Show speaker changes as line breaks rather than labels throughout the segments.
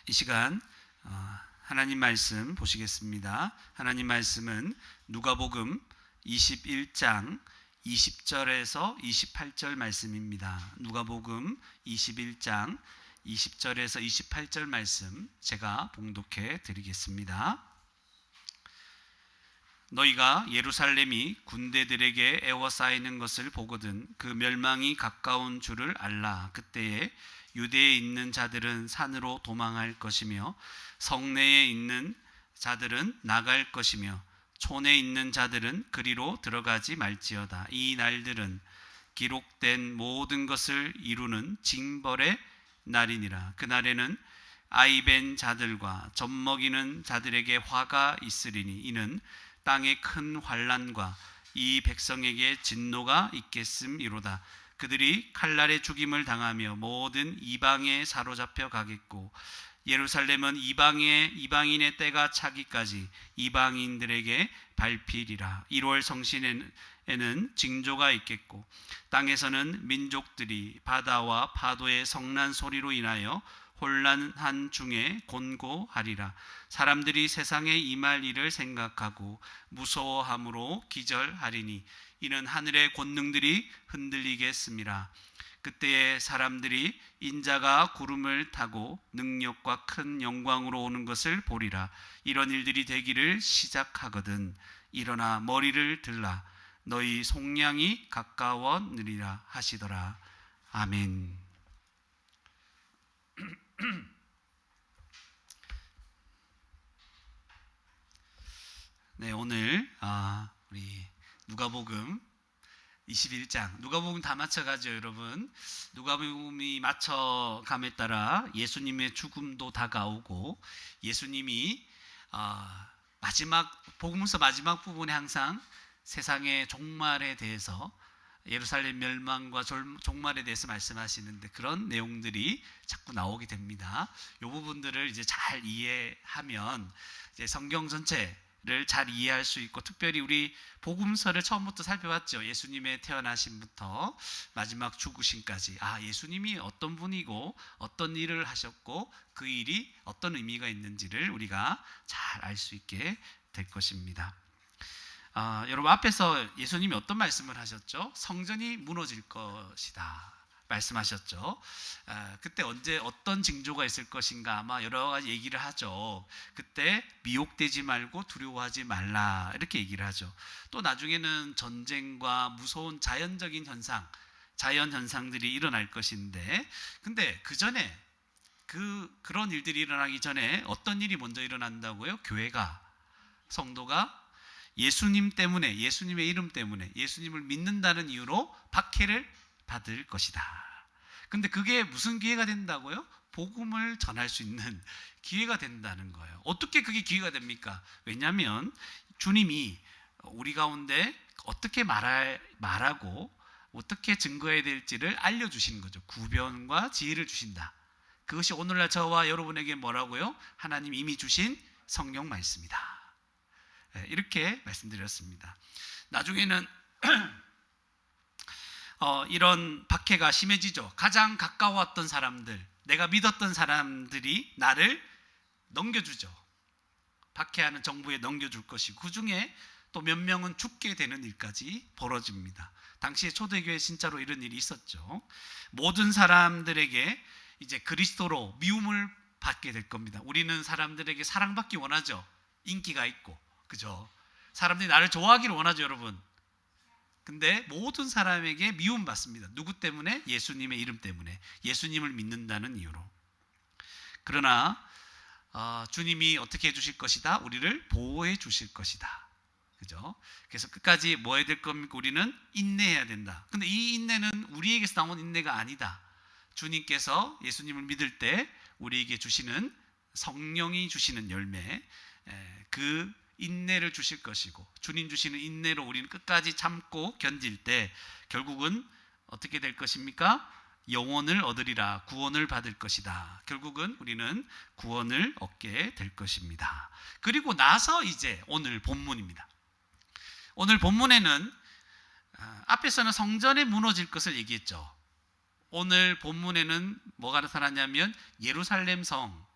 이 시간 하나님 말씀 보시겠습니다. 하나님 말씀은 누가복음 21장 20절에서 28절 말씀입니다. 누가복음 21장 20절에서 28절 말씀 제가 봉독해 드리겠습니다. 너희가 예루살렘이 군대들에게 에워싸이는 것을 보거든 그 멸망이 가까운 줄을 알라. 그때에 유대에 있는 자들은 산으로 도망할 것이며 성내에 있는 자들은 나갈 것이며 촌에 있는 자들은 그리로 들어가지 말지어다. 이 날들은 기록된 모든 것을 이루는 징벌의 날이니라. 그날에는 아이벤 자들과 젖먹이는 자들에게 화가 있으리니 이는 땅에 큰 환난과 이 백성에게 진노가 있겠음이로다. 그들이 칼날에 죽임을 당하며 모든 이방에 사로잡혀 가겠고 예루살렘은 이방인의 때가 차기까지 이방인들에게 밟히리라. 1월 성신에는 징조가 있겠고 땅에서는 민족들이 바다와 파도의 성난 소리로 인하여 혼란한 중에 곤고하리라. 사람들이 세상에 임할 일을 생각하고 무서워함으로 기절하리니 이는 하늘의 권능들이 흔들리겠음이라. 그때에 사람들이 인자가 구름을 타고 능력과 큰 영광으로 오는 것을 보리라. 이런 일들이 되기를 시작하거든 일어나 머리를 들라. 너희 속량이 가까웠느니라 하시더라. 아멘. 네, 오늘 우리 누가복음 21장, 누가복음 다 맞춰가죠, 여러분. 누가복음이 맞춰감에 따라 예수님의 죽음도 다가오고 예수님이 복음서 마지막 부분에 항상 세상의 종말에 대해서 예루살렘 멸망과 종말에 대해서 말씀하시는데 그런 내용들이 자꾸 나오게 됩니다. 이 부분들을 이제 잘 이해하면 이제 성경 전체를 잘 이해할 수 있고, 특별히 우리 복음서를 처음부터 살펴봤죠. 예수님의 태어나심부터 마지막 죽으심까지 예수님이 어떤 분이고 어떤 일을 하셨고 그 일이 어떤 의미가 있는지를 우리가 잘 알 수 있게 될 것입니다. 여러분, 앞에서 예수님이 어떤 말씀을 하셨죠? 성전이 무너질 것이다 말씀하셨죠. 그때 언제 어떤 징조가 있을 것인가 아마 여러 가지 얘기를 하죠. 그때 미혹되지 말고 두려워하지 말라 이렇게 얘기를 하죠. 또 나중에는 전쟁과 무서운 자연적인 자연 현상들이 일어날 것인데, 근데 그 전에 그런 일들이 일어나기 전에 어떤 일이 먼저 일어난다고요? 성도가 예수님 때문에, 예수님의 이름 때문에, 예수님을 믿는다는 이유로 박해를 받을 것이다. 근데 그게 무슨 기회가 된다고요? 복음을 전할 수 있는 기회가 된다는 거예요. 어떻게 그게 기회가 됩니까? 왜냐하면 주님이 우리 가운데 어떻게 말하고 어떻게 증거해야 될지를 알려주시는 거죠. 구변과 지혜를 주신다. 그것이 오늘날 저와 여러분에게 뭐라고요? 하나님 이미 주신 성경 말씀이다. 이렇게 말씀드렸습니다. 나중에는 이런 박해가 심해지죠. 가장 가까웠던 사람들, 내가 믿었던 사람들이 나를 넘겨주죠. 박해하는 정부에 넘겨줄 것이고 그 중에 또 몇 명은 죽게 되는 일까지 벌어집니다. 당시에 초대교회 진짜로 이런 일이 있었죠. 모든 사람들에게 이제 그리스도로 미움을 받게 될 겁니다. 우리는 사람들에게 사랑받기 원하죠. 인기가 있고, 그죠? 사람들이 나를 좋아하기를 원하죠, 여러분. 근데 모든 사람에게 미움받습니다. 누구 때문에? 예수님의 이름 때문에, 예수님을 믿는다는 이유로. 그러나 주님이 어떻게 해주실 것이다? 우리를 보호해 주실 것이다. 그죠? 그래서 끝까지 뭐 해야 될 겁니까? 우리는 인내해야 된다. 근데 이 인내는 우리에게서 나온 인내가 아니다. 주님께서 예수님을 믿을 때 우리에게 주시는 성령이 주시는 열매, 그 인내를 주실 것이고, 주님 주시는 인내로 우리는 끝까지 참고 견딜 때 결국은 어떻게 될 것입니까? 영혼을 얻으리라, 구원을 받을 것이다. 결국은 우리는 구원을 얻게 될 것입니다. 그리고 나서 이제 오늘 본문입니다. 오늘 본문에는 앞에서는 성전이 무너질 것을 얘기했죠. 오늘 본문에는 뭐가 나타나냐면 예루살렘 성,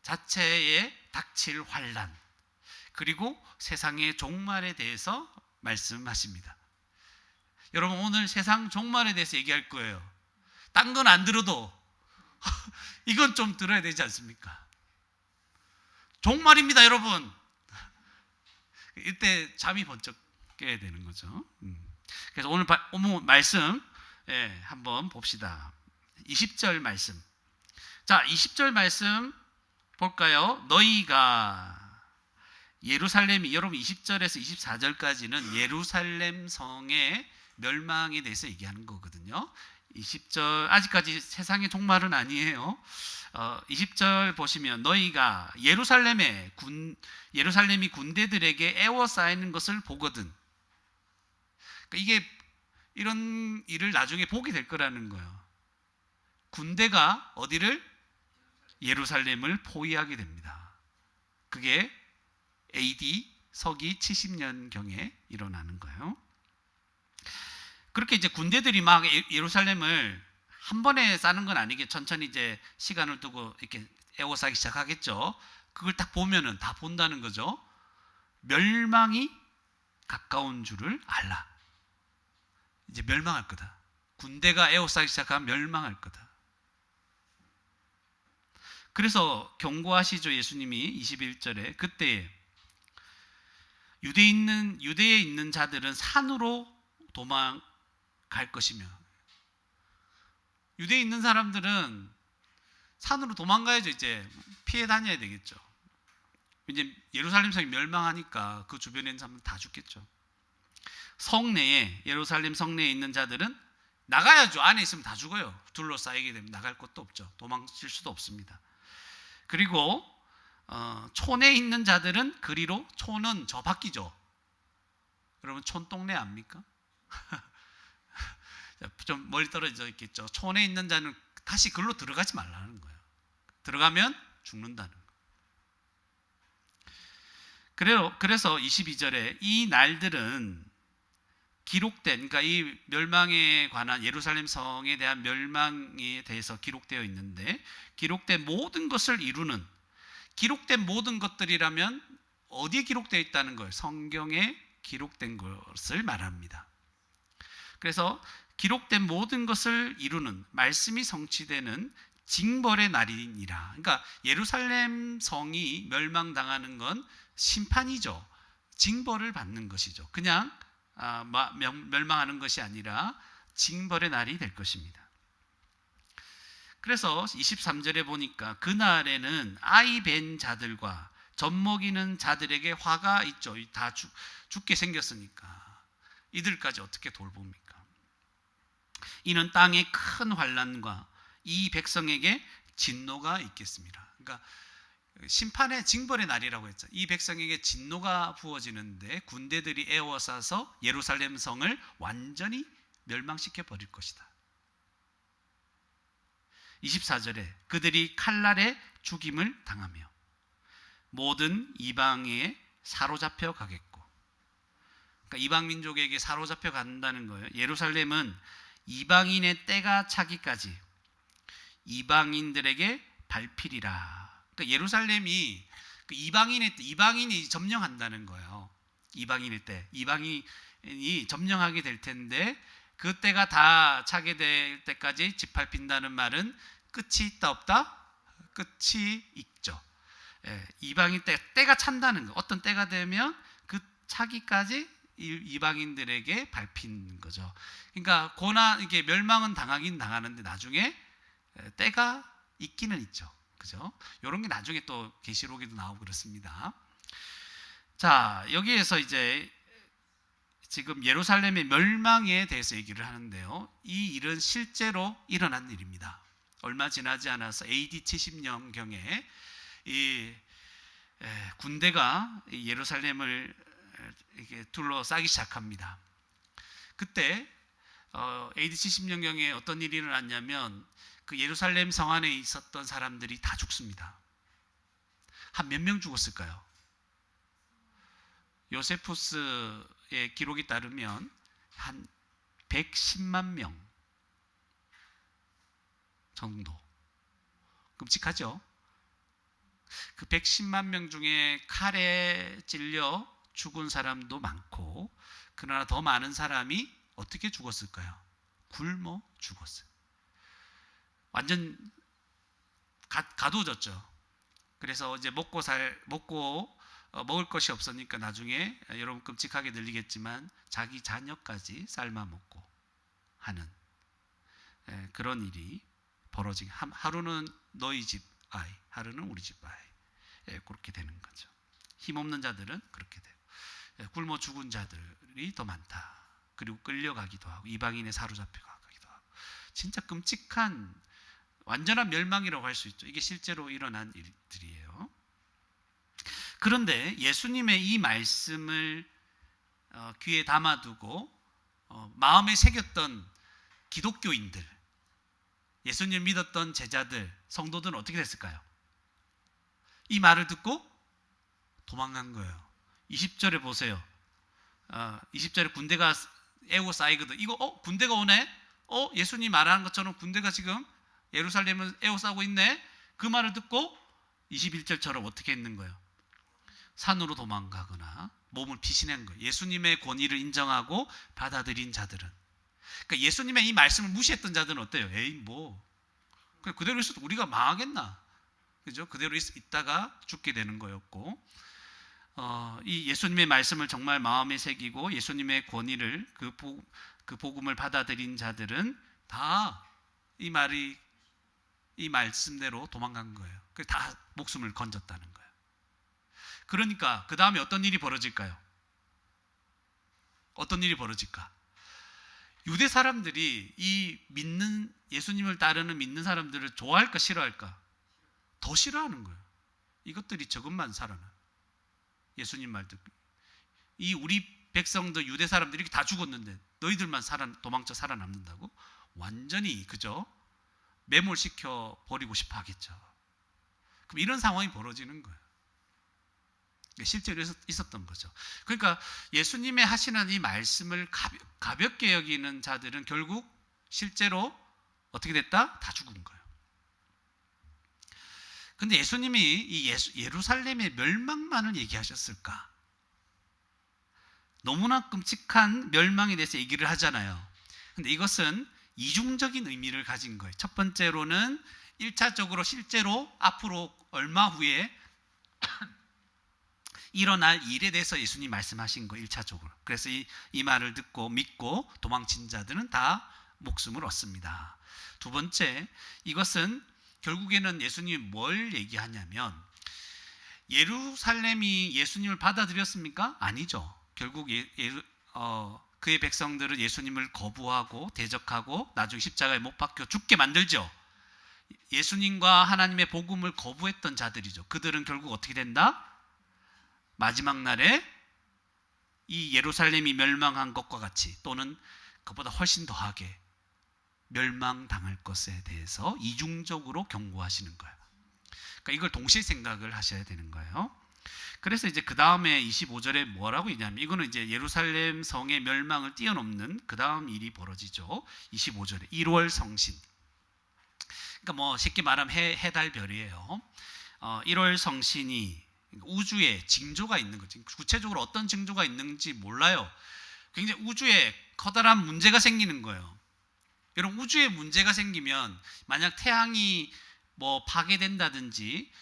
자체에 닥칠 환란, 그리고 세상의 종말에 대해서 말씀하십니다. 여러분, 오늘 세상 종말에 대해서 얘기할 거예요. 딴 건 안 들어도 이건 좀 들어야 되지 않습니까? 종말입니다, 여러분. 이때 잠이 번쩍 깨야 되는 거죠. 그래서 오늘 말씀 한번 봅시다. 20절 말씀. 자, 20절 말씀 볼까요? 너희가 예루살렘이, 여러분 20절에서 24절까지는 예루살렘 성의 멸망에 대해서 얘기하는 거거든요. 20절, 아직까지 세상의 종말은 아니에요. 20절 보시면 너희가 예루살렘이 군대들에게 에워싸이는 것을 보거든. 그러니까 이게 이런 일을 나중에 보게 될 거라는 거예요. 군대가 어디를? 예루살렘을 포위하게 됩니다. 그게 AD 서기 70년경에 일어나는 거예요. 그렇게 이제 군대들이 막 예루살렘을 한 번에 싸는 건 아니게 천천히 이제 시간을 두고 이렇게 에워싸기 시작하겠죠. 그걸 딱 보면은 다 본다는 거죠. 멸망이 가까운 줄을 알라. 이제 멸망할 거다. 군대가 에워싸기 시작하면 멸망할 거다. 그래서 경고하시죠, 예수님이 21절에. 그때 유대에 있는 자들은 산으로 도망갈 것이며, 유대에 있는 사람들은 산으로 도망가야죠. 이제 피해 다녀야 되겠죠. 이제 예루살렘 성이 멸망하니까 그 주변에 있는 사람은 다 죽겠죠. 예루살렘 성내에 있는 자들은 나가야죠. 안에 있으면 다 죽어요. 둘러싸이게 되면 나갈 곳도 없죠. 도망칠 수도 없습니다. 그리고 촌에 있는 자들은 그리로, 촌은 저 밖이죠. 여러분 촌동네 압니까? 좀 멀리 떨어져 있겠죠. 촌에 있는 자는 다시 글로 들어가지 말라는 거예요. 들어가면 죽는다는 거예요. 그래서 22절에 이 날들은 기록된, 그러니까 이 멸망에 관한, 예루살렘 성에 대한 멸망에 대해서 기록되어 있는데, 기록된 모든 것을 이루는, 기록된 모든 것들이라면 어디에 기록되어 있다는 거예요? 성경에 기록된 것을 말합니다. 그래서 기록된 모든 것을 이루는, 말씀이 성취되는 징벌의 날이니라. 그러니까 예루살렘 성이 멸망당하는 건 심판이죠. 징벌을 받는 것이죠. 그냥 멸망하는 것이 아니라 징벌의 날이 될 것입니다. 그래서 23절에 보니까 그날에는 아이 벤 자들과 젖먹이는 자들에게 화가 있죠. 다 죽게 생겼으니까 이들까지 어떻게 돌봅니까? 이는 땅의 큰 환난과 이 백성에게 진노가 있겠습니다. 그러니까 심판의 징벌의 날이라고 했죠. 이 백성에게 진노가 부어지는데 군대들이 에워싸서 예루살렘 성을 완전히 멸망시켜 버릴 것이다. 24절에 그들이 칼날에 죽임을 당하며 모든 이방에 사로잡혀 가겠고, 그러니까 이방 민족에게 사로잡혀 간다는 거예요. 예루살렘은 이방인의 때가 차기까지 이방인들에게 밟히리라. 그러니까 예루살렘이 이방인이 점령한다는 거예요. 이방인일 때 이방인이 점령하게 될 텐데, 그 때가 다 차게 될 때까지 짓밟힌다는 말은 끝이 있다 없다? 끝이 있죠. 이방인 때가 찬다는 거. 어떤 때가 되면 그 차기까지 이방인들에게 밟힌 거죠. 그러니까 이게 멸망은 당하긴 당하는데 나중에 때가 있기는 있죠. 그죠? 이런 게 나중에 또 계시록에도 나오고 그렇습니다. 자, 여기에서 이제 지금 예루살렘의 멸망에 대해서 얘기를 하는데요. 이 일은 실제로 일어난 일입니다. 얼마 지나지 않아서 AD 70년경에 이 군대가 예루살렘을 이렇게 둘러싸기 시작합니다. 그때 AD 70년경에 어떤 일이 일어났냐면 그 예루살렘 성 안에 있었던 사람들이 다 죽습니다. 한 몇 명 죽었을까요? 요세푸스의 기록에 따르면 한 110만 명 정도. 끔찍하죠? 그 110만 명 중에 칼에 찔려 죽은 사람도 많고, 그러나 더 많은 사람이 어떻게 죽었을까요? 굶어 죽었어요. 완전 가둬졌죠. 그래서 이제 먹고 먹을 것이 없으니까 나중에 여러분 끔찍하게 들리겠지만 자기 자녀까지 삶아 먹고 하는 그런 일이 벌어지게, 하루는 너희 집 아이, 하루는 우리 집 아이, 그렇게 되는 거죠. 힘없는 자들은 그렇게 돼요. 굶어 죽은 자들이 더 많다. 그리고 끌려가기도 하고 이방인에 사로잡혀가기도 하고, 진짜 끔찍한 완전한 멸망이라고 할 수 있죠. 이게 실제로 일어난 일들이에요. 그런데 예수님의 이 말씀을 귀에 담아두고 마음에 새겼던 기독교인들, 예수님 믿었던 제자들, 성도들은 어떻게 됐을까요? 이 말을 듣고 도망간 거예요. 20절에 보세요. 20절에 군대가 에워싸이거든. 이거 군대가 오네? 예수님 말하는 것처럼 군대가 지금 예루살렘을 에워싸고 있네? 그 말을 듣고 21절처럼 어떻게 했는 거예요? 산으로 도망가거나 몸을 피신한 거예요. 예수님의 권위를 인정하고 받아들인 자들은. 그러니까 예수님의 이 말씀을 무시했던 자들은 어때요? 에이 뭐 그대로 있어도 우리가 망하겠나? 그죠? 그대로 있다가 죽게 되는 거였고, 이 예수님의 말씀을 정말 마음에 새기고 예수님의 권위를 그 복음을 받아들인 자들은 다 이 말씀대로 도망간 거예요. 다 목숨을 건졌다는 거예요. 그러니까 그 다음에 어떤 일이 벌어질까요? 어떤 일이 벌어질까? 유대 사람들이 이 예수님을 따르는 믿는 사람들을 좋아할까 싫어할까? 더 싫어하는 거예요. 이것들이 조금만 살아나. 예수님 말 듣고 이 우리 백성들 유대 사람들이 다 죽었는데 너희들만 도망쳐 살아남는다고? 완전히 그죠? 매몰시켜 버리고 싶어 하겠죠. 그럼 이런 상황이 벌어지는 거예요. 실제로 있었던 거죠. 그러니까 예수님의 하시는 이 말씀을 가볍게 여기는 자들은 결국 실제로 어떻게 됐다? 다 죽은 거예요. 근데 예수님이 이 예루살렘의 멸망만을 얘기하셨을까? 너무나 끔찍한 멸망에 대해서 얘기를 하잖아요. 근데 이것은 이중적인 의미를 가진 거예요. 첫 번째로는 1차적으로 실제로 앞으로 얼마 후에 일어날 일에 대해서 예수님 말씀하신 거예요. 1차적으로. 그래서 이 말을 듣고 믿고 도망친 자들은 다 목숨을 얻습니다. 두 번째, 이것은 결국에는 예수님이 뭘 얘기하냐면, 예루살렘이 예수님을 받아들였습니까? 아니죠. 결국 그의 백성들은 예수님을 거부하고 대적하고 나중 십자가에 못 박혀 죽게 만들죠. 예수님과 하나님의 복음을 거부했던 자들이죠. 그들은 결국 어떻게 된다? 마지막 날에 이 예루살렘이 멸망한 것과 같이 또는 그보다 훨씬 더하게 멸망당할 것에 대해서 이중적으로 경고하시는 거예요. 그러니까 이걸 동시에 생각을 하셔야 되는 거예요. 그래서 이제 그 다음에 25절에 뭐라고 있냐면, 이거는 이제 예루살렘 성의 멸망을 뛰어넘는 그 다음 일이 벌어지죠. 25절에 1월 성신. 그러니까 뭐 쉽게 말하면 해달별이에요. 1월 성신이 우주에 징조가 있는 거지. 구체적으로 어떤 징조가 있는지 몰라요. 굉장히 우주에 커다란 문제가 생기는 거예요. 여러분, 우주에 문제가 생기면 만약 태양이 뭐 파괴된다든지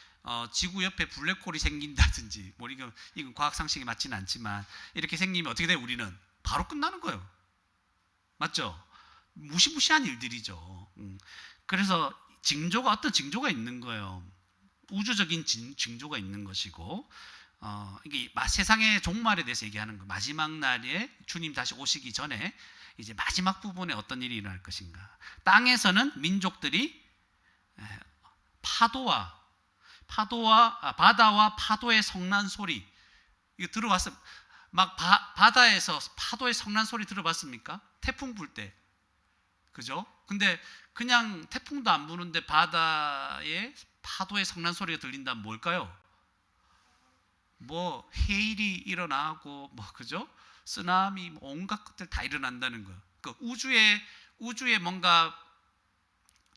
지구 옆에 블랙홀이 생긴다든지, 뭐 이건 과학 상식에 맞지는 않지만 이렇게 생기면 어떻게 돼요? 우리는 바로 끝나는 거예요. 맞죠? 무시무시한 일들이죠. 그래서 어떤 징조가 있는 거예요. 우주적인 징조가 있는 것이고, 이게 세상의 종말에 대해서 얘기하는 거. 마지막 날에 주님 다시 오시기 전에 이제 마지막 부분에 어떤 일이 일어날 것인가. 땅에서는 민족들이 바다와 파도의 성난 소리, 이거 들어봤어요? 막 바다에서 파도의 성난 소리 들어봤습니까? 태풍 불 때, 그죠? 근데 그냥 태풍도 안 부는데 바다에 파도의 성난 소리가 들린다면 뭘까요? 뭐 해일이 일어나고 뭐 그죠? 쓰나미, 온갖 것들 다 일어난다는 거. 그 우주에 뭔가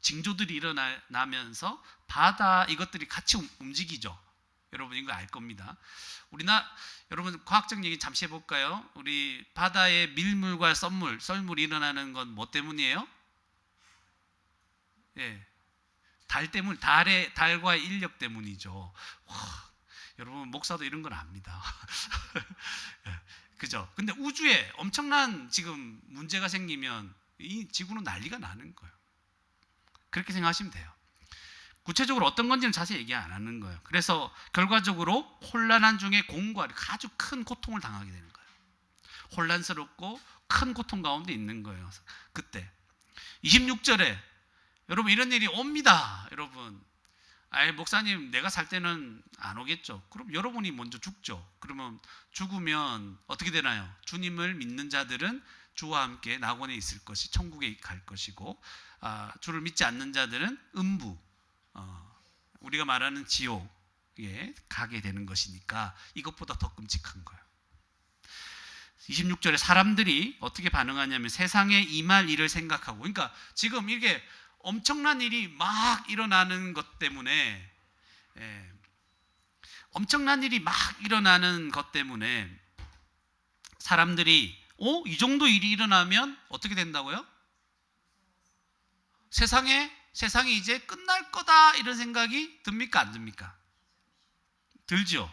징조들이 일어나면서 바다 이것들이 같이 움직이죠. 여러분 이거 알 겁니다. 여러분 과학적 얘기 잠시 해볼까요? 우리 바다에 밀물과 썰물이 일어나는 건 뭐 때문이에요? 예, 달과의 인력 때문이죠. 와, 여러분 목사도 이런 걸 압니다. 예, 그죠? 근데 우주에 엄청난 지금 문제가 생기면 이 지구는 난리가 나는 거예요. 그렇게 생각하시면 돼요. 구체적으로 어떤 건지는 자세히 얘기 안 하는 거예요. 그래서 결과적으로 혼란한 중에 공과 아주 큰 고통을 당하게 되는 거예요. 혼란스럽고 큰 고통 가운데 있는 거예요. 그때 26절에 여러분 이런 일이 옵니다. 여러분, 목사님 내가 살 때는 안 오겠죠. 그럼 여러분이 먼저 죽죠. 그러면 죽으면 어떻게 되나요? 주님을 믿는 자들은 주와 함께 낙원에 있을 것이 천국에 갈 것이고, 주를 믿지 않는 자들은 음부, 우리가 말하는 지옥에 가게 되는 것이니까 이것보다 더 끔찍한 거예요. 26절에 사람들이 어떻게 반응하냐면 세상에 임할 일을 생각하고, 그러니까 지금 이게 엄청난 일이 막 일어나는 것 때문에, 엄청난 일이 막 일어나는 것 때문에 사람들이 이 정도 일이 일어나면 어떻게 된다고요? 세상이 이제 끝날 거다 이런 생각이 듭니까? 안 듭니까? 들죠.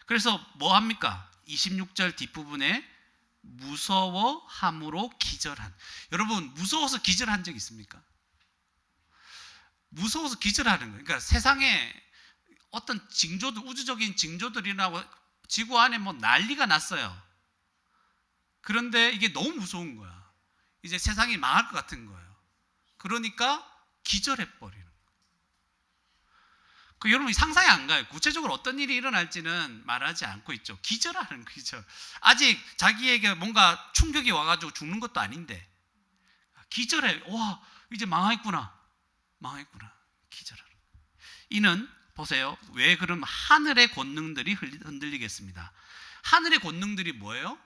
그래서 뭐 합니까? 26절 뒷부분에 무서워함으로 기절한. 여러분 무서워서 기절한 적 있습니까? 무서워서 기절하는 거예요. 그러니까 세상에 어떤 징조들, 우주적인 징조들이나 지구 안에 뭐 난리가 났어요. 그런데 이게 너무 무서운 거야. 이제 세상이 망할 것 같은 거예요. 그러니까 기절해버리는 거예요. 여러분이 상상이 안 가요. 구체적으로 어떤 일이 일어날지는 말하지 않고 있죠. 기절하는 기절. 아직 자기에게 뭔가 충격이 와가지고 죽는 것도 아닌데 기절해. 와, 이제 망했구나. 기절하는. 이는 보세요. 왜 그럼 하늘의 권능들이 흔들리겠습니다. 하늘의 권능들이 뭐예요?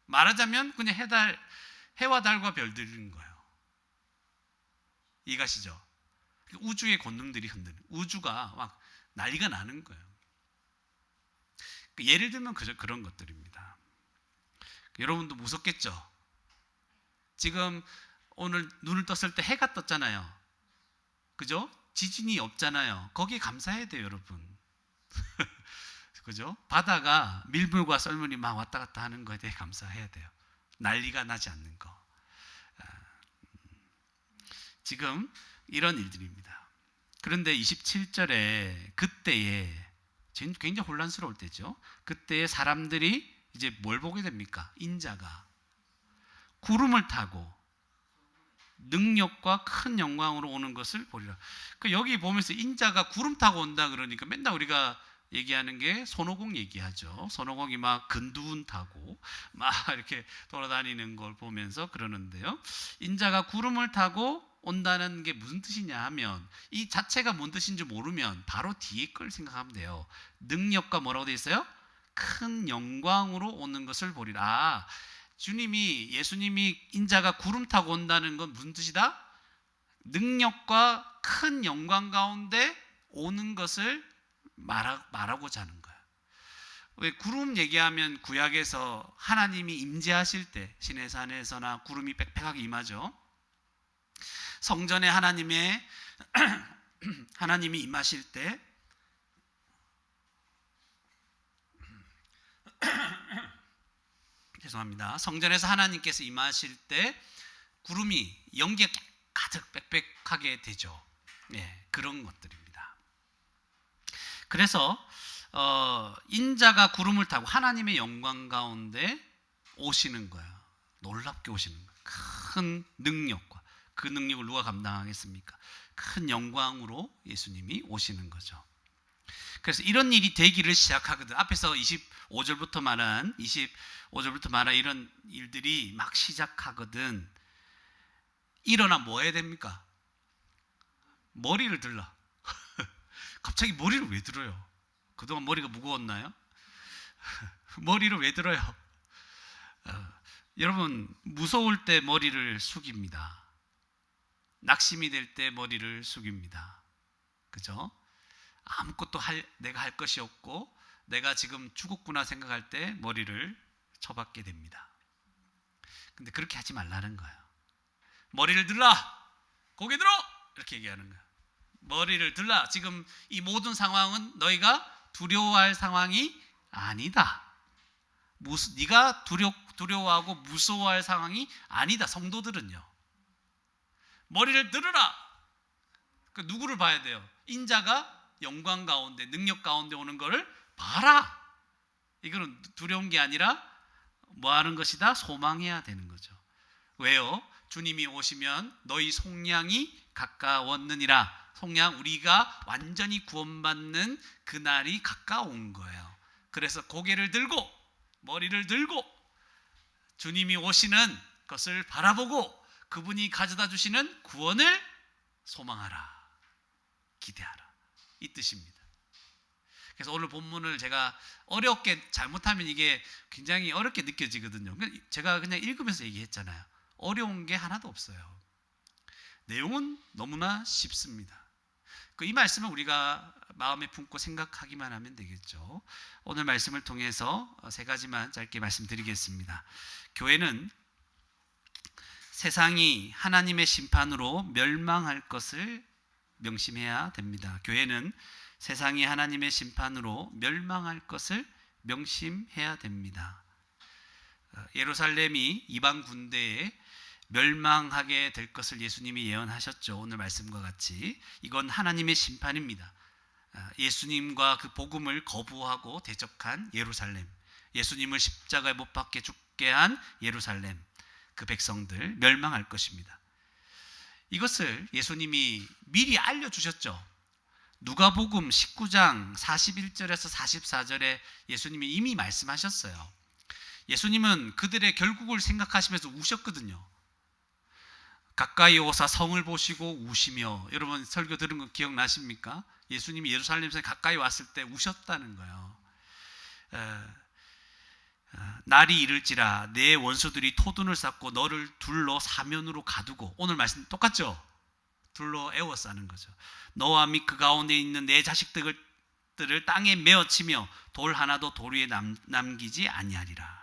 말하자면 그냥 해와 달과 별들인 거예요. 이해가시죠? 우주의 권능들이 흔들리는, 우주가 막 난리가 나는 거예요. 예를 들면 그런 것들입니다. 여러분도 무섭겠죠? 지금 오늘 눈을 떴을 때 해가 떴잖아요. 그죠? 지진이 없잖아요. 거기에 감사해야 돼요, 여러분. 그죠? 바다가 밀물과 썰물이 막 왔다 갔다 하는 거에 대해 감사해야 돼요. 난리가 나지 않는 거. 지금 이런 일들입니다. 그런데 27절에 그때에 굉장히 혼란스러울 때죠. 그때에 사람들이 이제 뭘 보게 됩니까? 인자가 구름을 타고 능력과 큰 영광으로 오는 것을 보리라. 여기 보면서 인자가 구름 타고 온다 그러니까 맨날 우리가 얘기하는 게 손오공 얘기하죠. 손오공이 막 근두운 타고 막 이렇게 돌아다니는 걸 보면서 그러는데요. 인자가 구름을 타고 온다는 게 무슨 뜻이냐 하면 이 자체가 뭔 뜻인지 모르면 바로 뒤에 걸 생각하면 돼요. 능력과 뭐라고 돼 있어요? 큰 영광으로 오는 것을 보리라. 예수님이 인자가 구름 타고 온다는 건 무슨 뜻이다? 능력과 큰 영광 가운데 오는 것을 말하고자 하는 거예요. 왜 구름 얘기하면 구약에서 하나님이 임재하실 때 시내 산에서나 구름이 빽빽하게 임하죠. 성전에 하나님이 임하실 때 죄송합니다. 성전에서 하나님께서 임하실 때 구름이 연기가 가득 빽빽하게 되죠. 그런 것들입니다. 그래서 인자가 구름을 타고 하나님의 영광 가운데 오시는 거예요. 놀랍게 오시는 거예요. 큰 능력과 그 능력을 누가 감당하겠습니까? 큰 영광으로 예수님이 오시는 거죠. 그래서 이런 일이 되기를 시작하거든. 앞에서 25절부터 말한 이런 일들이 막 시작하거든. 일어나 뭐 해야 됩니까? 머리를 들라. 갑자기 머리를 왜 들어요? 그동안 머리가 무거웠나요? 머리를 왜 들어요? 여러분 무서울 때 머리를 숙입니다. 낙심이 될 때 머리를 숙입니다. 그죠? 아무것도 내가 할 것이 없고 내가 지금 죽었구나 생각할 때 머리를 쳐박게 됩니다. 근데 그렇게 하지 말라는 거예요. 머리를 들라, 고개 들어, 이렇게 얘기하는 거예요. 머리를 들라. 지금 이 모든 상황은 너희가 두려워할 상황이 아니다. 네가 두려워하고 무서워할 상황이 아니다. 성도들은요. 머리를 들으라. 그 누구를 봐야 돼요? 인자가 영광 가운데, 능력 가운데 오는 것을 봐라. 이거는 두려운 게 아니라 뭐 하는 것이다? 소망해야 되는 거죠. 왜요? 주님이 오시면 너희 속량이 가까웠느니라. 속량, 우리가 완전히 구원받는 그날이 가까운 거예요. 그래서 고개를 들고 머리를 들고 주님이 오시는 것을 바라보고 그분이 가져다 주시는 구원을 소망하라, 기대하라, 이 뜻입니다. 그래서 오늘 본문을 제가 어렵게 잘못하면 이게 굉장히 어렵게 느껴지거든요. 제가 그냥 읽으면서 얘기했잖아요. 어려운 게 하나도 없어요. 내용은 너무나 쉽습니다. 이 말씀을 우리가 마음에 품고 생각하기만 하면 되겠죠. 오늘 말씀을 통해서 세 가지만 짧게 말씀드리겠습니다. 교회는 세상이 하나님의 심판으로 멸망할 것을 명심해야 됩니다. 교회는 세상이 하나님의 심판으로 멸망할 것을 명심해야 됩니다. 예루살렘이 이방 군대에 멸망하게 될 것을 예수님이 예언하셨죠. 오늘 말씀과 같이 이건 하나님의 심판입니다. 예수님과 그 복음을 거부하고 대적한 예루살렘, 예수님을 십자가에 못 박게 죽게 한 예루살렘, 그 백성들 멸망할 것입니다. 이것을 예수님이 미리 알려주셨죠. 누가복음 19장 41절에서 44절에 예수님이 이미 말씀하셨어요. 예수님은 그들의 결국을 생각하시면서 우셨거든요. 가까이 오사 성을 보시고 우시며, 여러분 설교 들은 거 기억나십니까? 예수님이 예루살렘에서 가까이 왔을 때 우셨다는 거예요. 날이 이를지라 내 원수들이 토둔을 쌓고 너를 둘로 사면으로 가두고, 오늘 말씀 똑같죠? 둘로 에워싸는 거죠. 너와 및 그 가운데 있는 내 자식들을 땅에 메어치며 돌 하나도 돌 위에 남기지 아니하리라.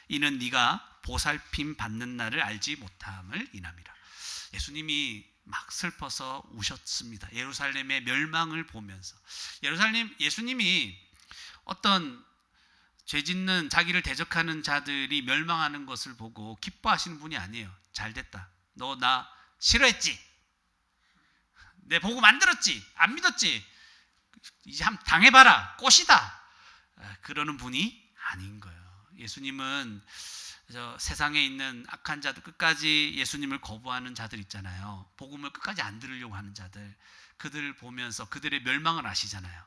이는 네가 보살핌 받는 날을 알지 못함을 인함이라. 예수님이 막 슬퍼서 우셨습니다. 예루살렘의 멸망을 보면서. 예수님이 어떤 죄짓는 자기를 대적하는 자들이 멸망하는 것을 보고 기뻐하시는 분이 아니에요. 잘됐다. 너 나 싫어했지? 내 복음 만들었지? 안 믿었지? 이제 한번 당해봐라. 꽃이다. 그러는 분이 아닌 거예요. 예수님은 세상에 있는 악한 자들, 끝까지 예수님을 거부하는 자들 있잖아요. 복음을 끝까지 안 들으려고 하는 자들, 그들을 보면서 그들의 멸망을 아시잖아요.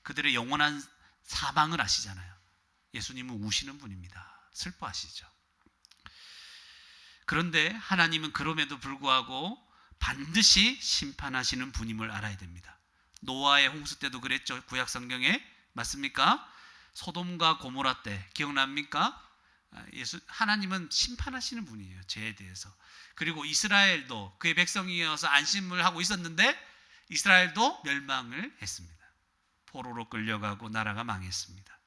그들의 영원한 사망을 아시잖아요. 예수님은 우시는 분입니다. 슬퍼하시죠. 그런데 하나님은 그럼에도 불구하고 반드시 심판하시는 분임을 알아야 됩니다. 노아의 홍수 때도 그랬죠. 구약 성경에 맞습니까? 소돔과 고모라 때 기억납니까? 하나님은 심판하시는 분이에요. 죄에 대해서. 그리고 이스라엘도 그의 백성이어서 안심을 하고 있었는데 이스라엘도 멸망을 했습니다. 포로로 끌려가고 나라가 망했습니다.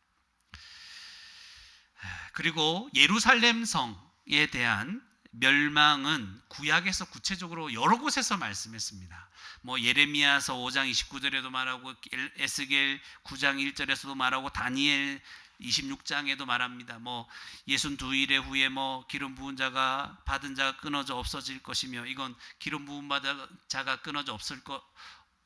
그리고 예루살렘 성에 대한 멸망은 구약에서 구체적으로 여러 곳에서 말씀했습니다. 예레미야서 5장 29절에도 말하고, 에스겔 9장 1절에서도 말하고, 다니엘 26장에도 말합니다. 62일 후에 기름 부은 자가 받은 자가 끊어져 없어질 것이며, 이건 기름 부은 자가 끊어져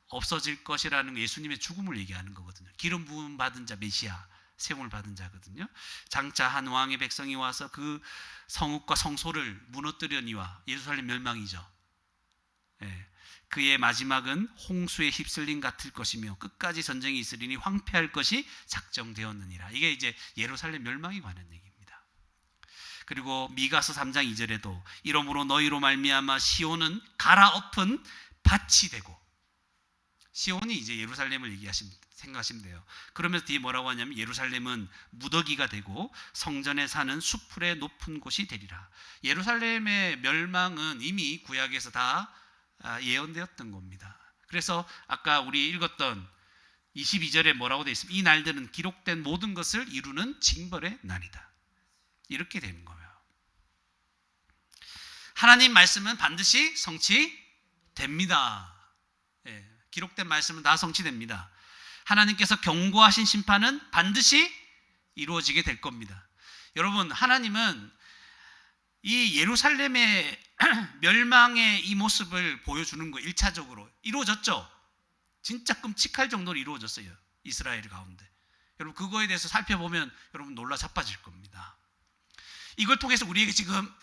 없어질 것이라는 예수님의 죽음을 얘기하는 거거든요. 기름 부은 받은 자, 메시아, 세움을 받은 자거든요. 장차 한 왕의 백성이 와서 그 성읍과 성소를 무너뜨려니와, 예루살렘 멸망이죠. 그의 마지막은 홍수에 휩쓸림 같을 것이며 끝까지 전쟁이 있으리니 황폐할 것이 작정되었느니라. 이게 이제 예루살렘 멸망에 관한 얘기입니다. 그리고 미가서 3장 2절에도 이러므로 너희로 말미암아 시온은 갈아엎은 밭이 되고, 시온이 이제 예루살렘을 생각하시면 돼요. 그러면서 뒤에 뭐라고 하냐면 예루살렘은 무더기가 되고 성전에 사는 수풀의 높은 곳이 되리라. 예루살렘의 멸망은 이미 구약에서 다 예언되었던 겁니다. 그래서 아까 우리 읽었던 22절에 뭐라고 되어 있습니까? 이 날들은 기록된 모든 것을 이루는 징벌의 날이다. 이렇게 되는 거예요. 하나님 말씀은 반드시 성취됩니다. 예, 기록된 말씀은 다 성취됩니다. 하나님께서 경고하신 심판은 반드시 이루어지게 될 겁니다. 여러분, 하나님은 이 예루살렘의 멸망의 이 모습을 보여주는 거 1차적으로 이루어졌죠. 진짜 끔찍할 정도로 이루어졌어요. 이스라엘 가운데. 여러분, 그거에 대해서 살펴보면 여러분 놀라 자빠질 겁니다. 이걸 통해서 우리에게 지금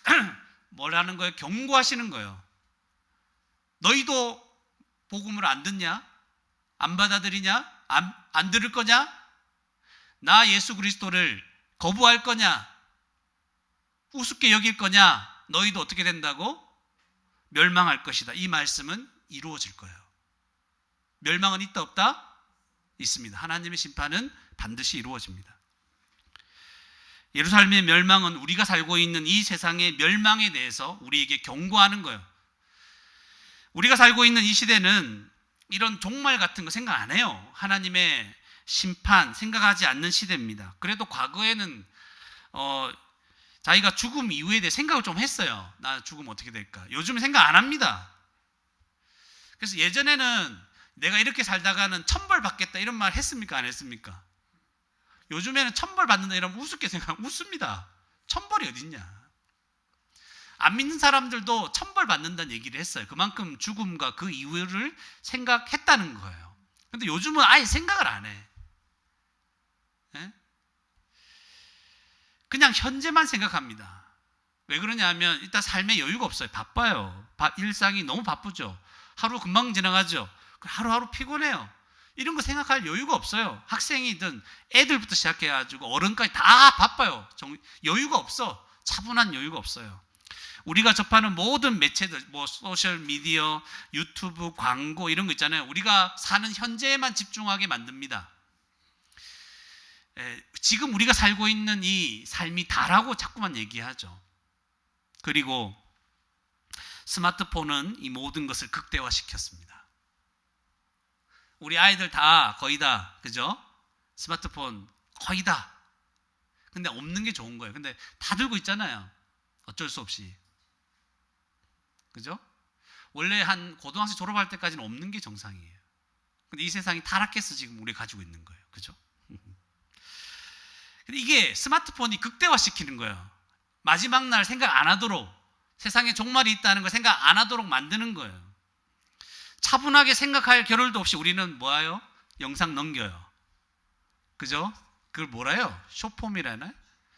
뭐라는 거예요? 경고하시는 거예요. 너희도 복음을 안 듣냐? 안 받아들이냐? 안 들을 거냐? 나 예수 그리스도를 거부할 거냐? 우습게 여길 거냐? 너희도 어떻게 된다고? 멸망할 것이다. 이 말씀은 이루어질 거예요. 멸망은 있다 없다? 있습니다. 하나님의 심판은 반드시 이루어집니다. 예루살렘의 멸망은 우리가 살고 있는 이 세상의 멸망에 대해서 우리에게 경고하는 거예요. 우리가 살고 있는 이 시대는 이런 종말 같은 거 생각 안 해요. 하나님의 심판 생각하지 않는 시대입니다. 그래도 과거에는 자기가 죽음 이후에 대해 생각을 좀 했어요. 나 죽으면 어떻게 될까? 요즘은 생각 안 합니다. 그래서 예전에는 내가 이렇게 살다가는 천벌 받겠다 이런 말 했습니까? 안 했습니까? 요즘에는 천벌 받는다 이러면 우습게 웃습니다. 천벌이 어딨냐? 안 믿는 사람들도 천벌 받는다는 얘기를 했어요. 그만큼 죽음과 그 이후를 생각했다는 거예요. 근데 요즘은 아예 생각을 안 해. 네? 그냥 현재만 생각합니다. 왜 그러냐 하면 일단 삶에 여유가 없어요. 바빠요. 일상이 너무 바쁘죠. 하루 금방 지나가죠. 하루하루 피곤해요. 이런 거 생각할 여유가 없어요. 학생이든 애들부터 시작해가지고 어른까지 다 바빠요. 여유가 없어. 차분한 여유가 없어요. 우리가 접하는 모든 매체들, 뭐 소셜 미디어, 유튜브, 광고 이런 거 있잖아요. 우리가 사는 현재에만 집중하게 만듭니다. 지금 우리가 살고 있는 이 삶이 다라고 자꾸만 얘기하죠. 그리고 스마트폰은 이 모든 것을 극대화시켰습니다. 우리 아이들 다 거의 다, 그죠? 스마트폰 거의 다. 근데 없는 게 좋은 거예요. 근데 다 들고 있잖아요. 어쩔 수 없이. 그죠? 원래 한 고등학생 졸업할 때까지는 없는 게 정상이에요. 근데 이 세상이 타락해서 지금 우리가 가지고 있는 거예요. 그죠? 근데 이게 스마트폰이 극대화시키는 거예요. 마지막 날 생각 안 하도록, 세상에 종말이 있다는 걸 생각 안 하도록 만드는 거예요. 차분하게 생각할 겨를도 없이 우리는 뭐예요? 영상 넘겨요. 그죠? 그걸 뭐라요? 숏폼이라나요?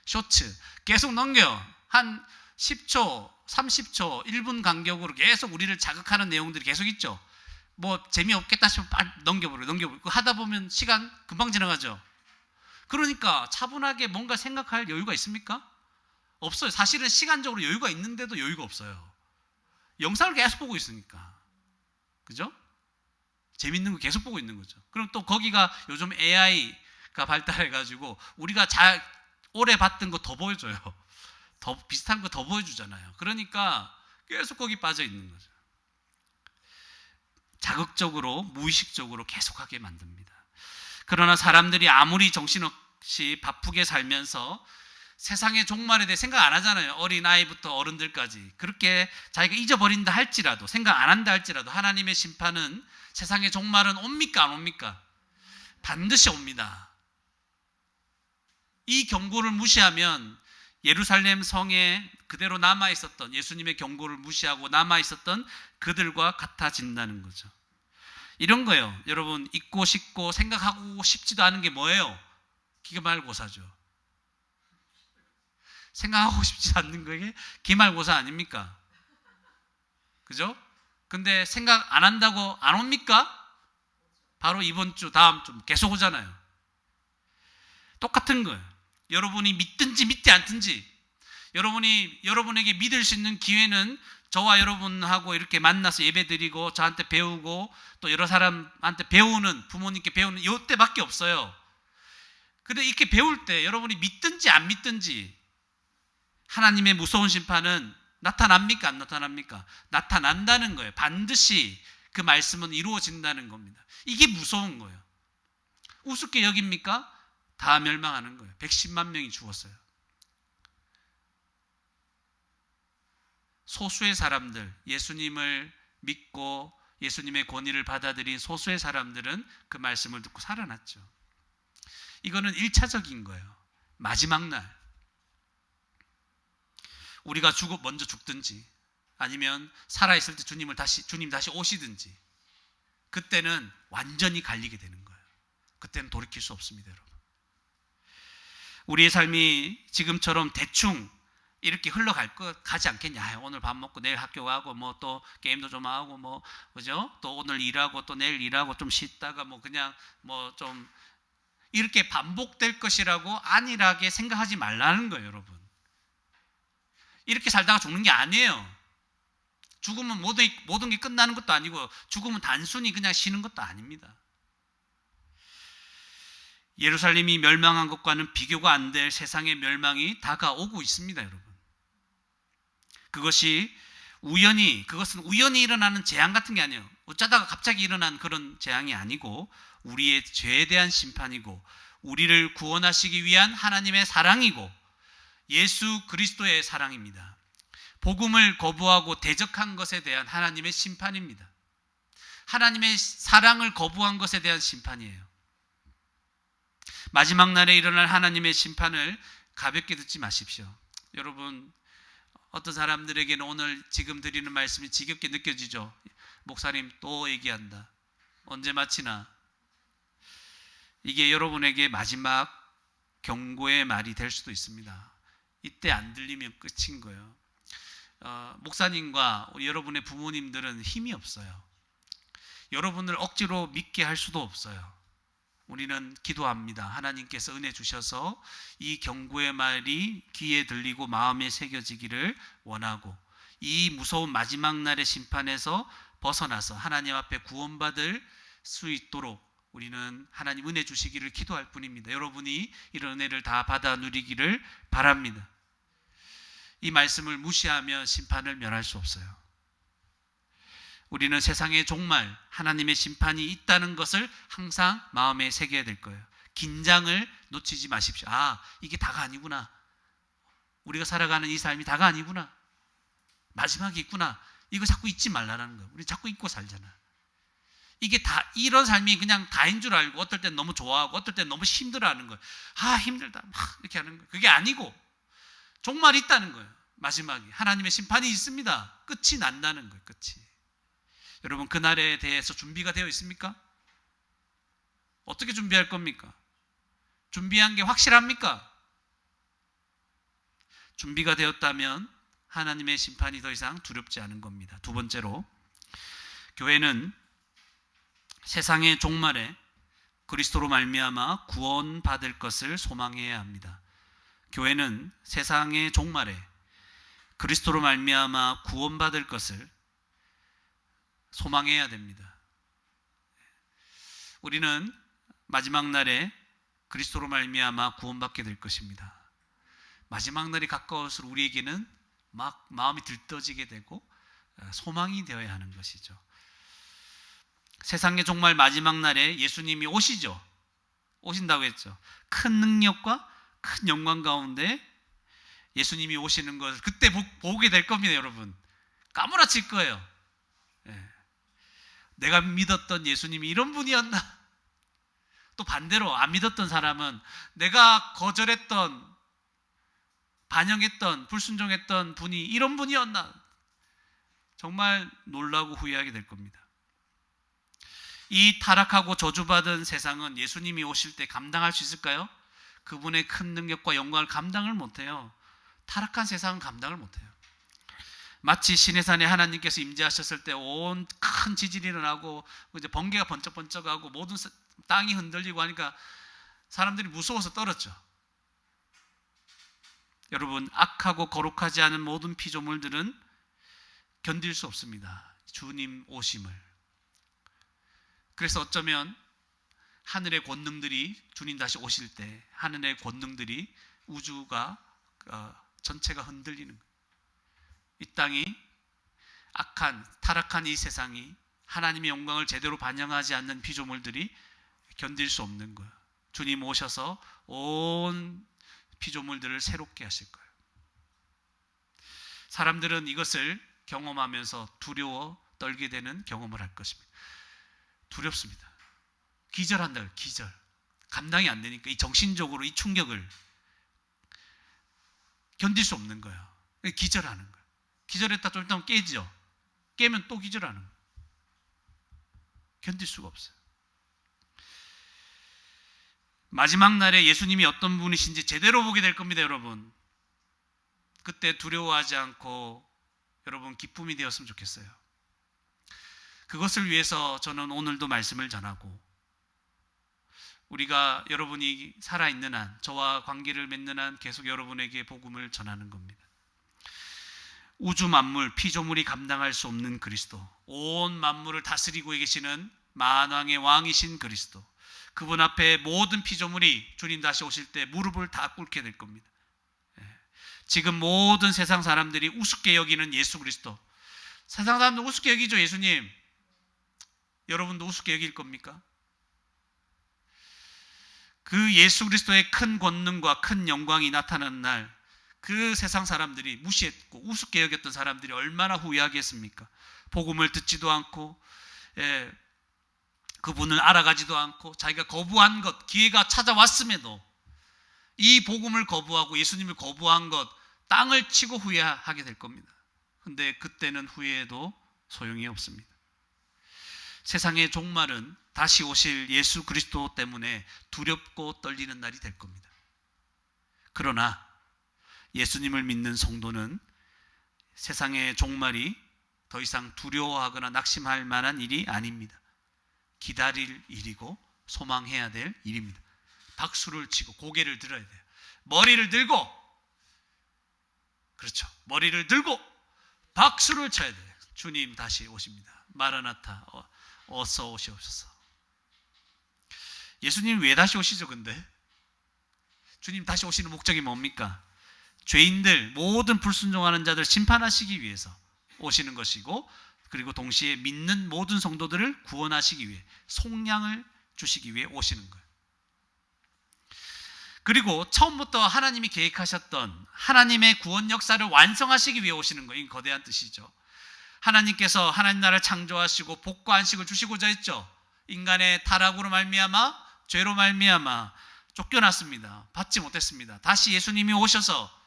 쇼츠. 계속 넘겨요. 한 10초, 30초, 1분 간격으로 계속 우리를 자극하는 내용들이 계속 있죠. 뭐 재미없겠다 싶으면 빨리 넘겨버려요. 하다 보면 시간 금방 지나가죠. 그러니까 차분하게 뭔가 생각할 여유가 있습니까? 없어요. 사실은 시간적으로 여유가 있는데도 여유가 없어요. 영상을 계속 보고 있으니까. 그죠? 재밌는 거 계속 보고 있는 거죠. 그럼 또 거기가 요즘 AI가 발달해가지고 우리가 오래 봤던 거 더 보여줘요. 더 비슷한 거 더 보여주잖아요. 그러니까 계속 거기 빠져 있는 거죠. 자극적으로, 무의식적으로 계속하게 만듭니다. 그러나 사람들이 아무리 정신없이 바쁘게 살면서 세상의 종말에 대해 생각 안 하잖아요. 어린아이부터 어른들까지. 그렇게 자기가 잊어버린다 할지라도, 생각 안 한다 할지라도 하나님의 심판은, 세상의 종말은 옵니까 안 옵니까? 반드시 옵니다. 이 경고를 무시하면 예루살렘 성에 그대로 남아있었던, 예수님의 경고를 무시하고 남아있었던 그들과 같아진다는 거죠. 이런 거예요. 여러분, 잊고 싶고 생각하고 싶지도 않은 게 뭐예요? 기말고사죠. 생각하고 싶지 않는 거에 기말고사 아닙니까? 그죠? 근데 생각 안 한다고 안 옵니까? 바로 이번 주, 다음 주 계속 오잖아요. 똑같은 거예요. 여러분이 믿든지 믿지 않든지, 여러분에게 믿을 수 있는 기회는 저와 여러분하고 이렇게 만나서 예배드리고 저한테 배우고 또 여러 사람한테 배우는, 부모님께 배우는 이때밖에 없어요. 근데 이렇게 배울 때 여러분이 믿든지 안 믿든지 하나님의 무서운 심판은 나타납니까? 안 나타납니까? 나타난다는 거예요. 반드시 그 말씀은 이루어진다는 겁니다. 이게 무서운 거예요. 우습게 여깁니까? 다 멸망하는 거예요. 110만 명이 죽었어요. 소수의 사람들, 예수님을 믿고 예수님의 권위를 받아들인 소수의 사람들은 그 말씀을 듣고 살아났죠. 이거는 1차적인 거예요. 마지막 날 우리가 먼저 죽든지 아니면 살아있을 때 주님 다시 오시든지 그때는 완전히 갈리게 되는 거예요. 그때는 돌이킬 수 없습니다, 여러분. 우리의 삶이 지금처럼 대충 이렇게 가지 않겠냐. 오늘 밥 먹고 내일 학교 가고 뭐 또 게임도 좀 하고 뭐 그죠? 또 오늘 일하고 또 내일 일하고 좀 쉬다가 뭐 그냥 뭐 좀 이렇게 반복될 것이라고 안일하게 생각하지 말라는 거예요, 여러분. 이렇게 살다가 죽는 게 아니에요. 죽으면 모든 게 끝나는 것도 아니고 죽으면 단순히 그냥 쉬는 것도 아닙니다. 예루살렘이 멸망한 것과는 비교가 안 될 세상의 멸망이 다가오고 있습니다, 여러분. 그것은 우연히 일어나는 재앙 같은 게 아니에요. 어쩌다가 갑자기 일어난 그런 재앙이 아니고 우리의 죄에 대한 심판이고 우리를 구원하시기 위한 하나님의 사랑이고 예수 그리스도의 사랑입니다. 복음을 거부하고 대적한 것에 대한 하나님의 심판입니다. 하나님의 사랑을 거부한 것에 대한 심판이에요. 마지막 날에 일어날 하나님의 심판을 가볍게 듣지 마십시오. 여러분, 어떤 사람들에게는 오늘 지금 드리는 말씀이 지겹게 느껴지죠. 목사님 또 얘기한다. 언제 마치나? 이게 여러분에게 마지막 경고의 말이 될 수도 있습니다. 이때 안 들리면 끝인 거예요. 목사님과 여러분의 부모님들은 힘이 없어요. 여러분을 억지로 믿게 할 수도 없어요. 우리는 기도합니다. 하나님께서 은혜 주셔서 이 경고의 말이 귀에 들리고 마음에 새겨지기를 원하고 이 무서운 마지막 날의 심판에서 벗어나서 하나님 앞에 구원받을 수 있도록 우리는 하나님 은혜 주시기를 기도할 뿐입니다. 여러분이 이런 은혜를 다 받아 누리기를 바랍니다. 이 말씀을 무시하면 심판을 면할 수 없어요. 우리는 세상의 종말, 하나님의 심판이 있다는 것을 항상 마음에 새겨야 될 거예요. 긴장을 놓치지 마십시오. 이게 다가 아니구나. 우리가 살아가는 이 삶이 다가 아니구나. 마지막이 있구나. 이거 자꾸 잊지 말라는 거예요. 우리 자꾸 잊고 살잖아. 이게 다 이런 삶이 그냥 다인 줄 알고 어떨 땐 너무 좋아하고 어떨 땐 너무 힘들어하는 거예요. 힘들다. 막 이렇게 하는 거예요. 그게 아니고 종말이 있다는 거예요. 마지막에 하나님의 심판이 있습니다. 끝이 난다는 거예요. 끝이. 여러분 그날에 대해서 준비가 되어 있습니까? 어떻게 준비할 겁니까? 준비한 게 확실합니까? 준비가 되었다면 하나님의 심판이 더 이상 두렵지 않은 겁니다. 두 번째로 교회는 세상의 종말에 그리스도로 말미암아 구원받을 것을 소망해야 합니다. 교회는 세상의 종말에 그리스도로 말미암아 구원받을 것을 소망해야 됩니다. 우리는 마지막 날에 그리스도로 말미암아 구원받게 될 것입니다. 마지막 날이 가까울수록 우리에게는 막 마음이 들떠지게 되고 소망이 되어야 하는 것이죠. 세상의 정말 마지막 날에 예수님이 오시죠. 오신다고 했죠. 큰 능력과 큰 영광 가운데 예수님이 오시는 것을 그때 보게 될 겁니다, 여러분. 까무라칠 거예요. 내가 믿었던 예수님이 이런 분이었나? 또 반대로 안 믿었던 사람은 내가 거절했던, 반영했던, 불순종했던 분이 이런 분이었나? 정말 놀라고 후회하게 될 겁니다. 이 타락하고 저주받은 세상은 예수님이 오실 때 감당할 수 있을까요? 그분의 큰 능력과 영광을 감당을 못해요. 타락한 세상은 감당을 못해요. 마치 시내산에 하나님께서 임재하셨을 때 온 큰 지진이 일어나고 이제 번개가 번쩍번쩍하고 모든 땅이 흔들리고 하니까 사람들이 무서워서 떨었죠. 여러분, 악하고 거룩하지 않은 모든 피조물들은 견딜 수 없습니다. 주님 오심을. 그래서 어쩌면 하늘의 권능들이 주님 다시 오실 때 하늘의 권능들이 우주가 전체가 흔들리는 거예요. 이 땅이 악한 타락한 이 세상이 하나님의 영광을 제대로 반영하지 않는 피조물들이 견딜 수 없는 거예요. 주님 오셔서 온 피조물들을 새롭게 하실 거예요. 사람들은 이것을 경험하면서 두려워 떨게 되는 경험을 할 것입니다. 두렵습니다. 기절한다. 기절. 감당이 안 되니까 이 정신적으로 이 충격을 견딜 수 없는 거예요. 기절하는 거예요. 기절했다 좀 있다면 깨지죠. 깨면 또 기절하는 거예요. 견딜 수가 없어요. 마지막 날에 예수님이 어떤 분이신지 제대로 보게 될 겁니다, 여러분. 그때 두려워하지 않고 여러분 기쁨이 되었으면 좋겠어요. 그것을 위해서 저는 오늘도 말씀을 전하고 우리가 여러분이 살아있는 한, 저와 관계를 맺는 한 계속 여러분에게 복음을 전하는 겁니다. 우주 만물, 피조물이 감당할 수 없는 그리스도, 온 만물을 다스리고 계시는 만왕의 왕이신 그리스도, 그분 앞에 모든 피조물이 주님 다시 오실 때 무릎을 다 꿇게 될 겁니다. 지금 모든 세상 사람들이 우습게 여기는 예수 그리스도, 세상 사람들 우습게 여기죠. 예수님, 여러분도 우습게 여길 겁니까? 그 예수 그리스도의 큰 권능과 큰 영광이 나타나는 날, 그 세상 사람들이 무시했고 우습게 여겼던 사람들이 얼마나 후회하겠습니까? 복음을 듣지도 않고 그분을 알아가지도 않고 자기가 거부한 것, 기회가 찾아왔음에도 이 복음을 거부하고 예수님을 거부한 것, 땅을 치고 후회하게 될 겁니다. 그런데 그때는 후회해도 소용이 없습니다. 세상의 종말은 다시 오실 예수 그리스도 때문에 두렵고 떨리는 날이 될 겁니다. 그러나 예수님을 믿는 성도는 세상의 종말이 더 이상 두려워하거나 낙심할 만한 일이 아닙니다. 기다릴 일이고 소망해야 될 일입니다. 박수를 치고 고개를 들어야 돼요. 머리를 들고, 그렇죠, 머리를 들고 박수를 쳐야 돼요. 주님 다시 오십니다. 마라나타, 어서 오시옵소서. 예수님 왜 다시 오시죠? 근데 주님 다시 오시는 목적이 뭡니까? 죄인들, 모든 불순종하는 자들 심판하시기 위해서 오시는 것이고, 그리고 동시에 믿는 모든 성도들을 구원하시기 위해, 속량을 주시기 위해 오시는 거예요. 그리고 처음부터 하나님이 계획하셨던 하나님의 구원 역사를 완성하시기 위해 오시는 거예요. 이 거대한 뜻이죠. 하나님께서 하나님 나라를 창조하시고 복과 안식을 주시고자 했죠. 인간의 타락으로 말미암아, 죄로 말미암아 쫓겨났습니다. 받지 못했습니다. 다시 예수님이 오셔서